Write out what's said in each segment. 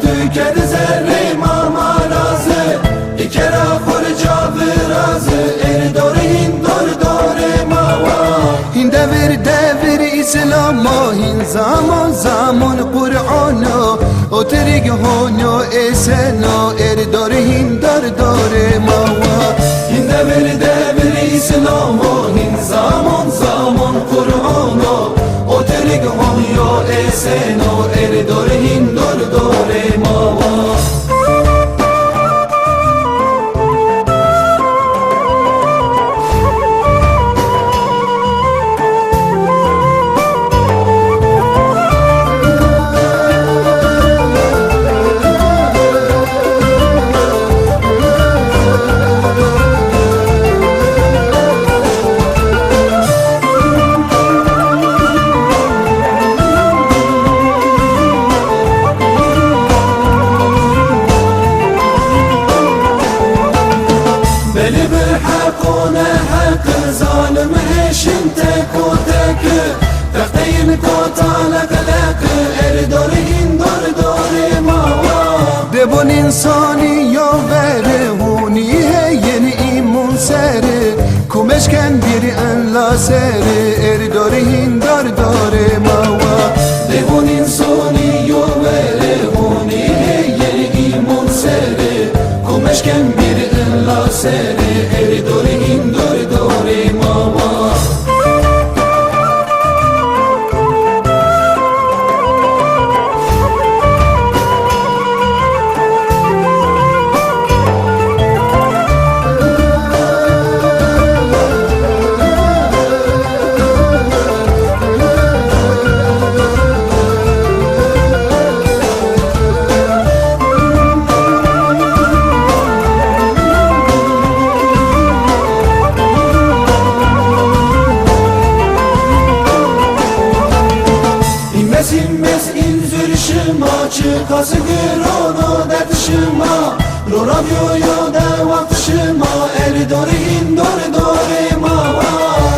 tu ked zerre mama razı İkera khurca virazı Erdore dore mawa Hin devir İslam'a hin zaman zaman Kur'an'a O terig hono esena Erdore dore mawa Hin devir İslam'a hin zaman zaman Kur'an'a O terig hono esena Erdore dore mawa Beli bilhakune hak zalim heşin tek o tek Tekteyin kotalak lak Erdorin dore mawa Debon insani ya vere huni yeni imun sere Kumeşken biri en la sere Erdore dore mawa Devon insani yo vere huni yeni imun sere Kumeşken bir la sere Erdorin dore mawa İmez inzür şıma çıkası güronu dertişıma Roram yo da vaktışıma Erdorin dore mawa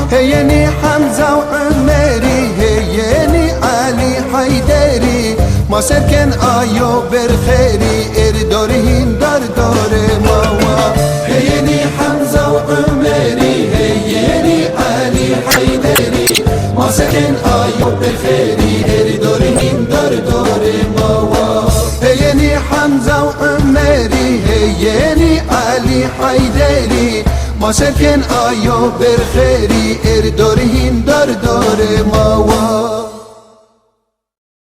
Heyeni Hamza و Ömeri Heyeni Ali Hayderi Ma serken ayo berkheri Erdore dore mawa Heyeni Hamza ve Ömer'i Heyeni Ali Hayderi Maseken ayıp beferi Erdorin dore mawa Heyeni Hamza و Ömeri Heyeni Ali Hayderi Ma serken ayo berkheri Erdore dore mawa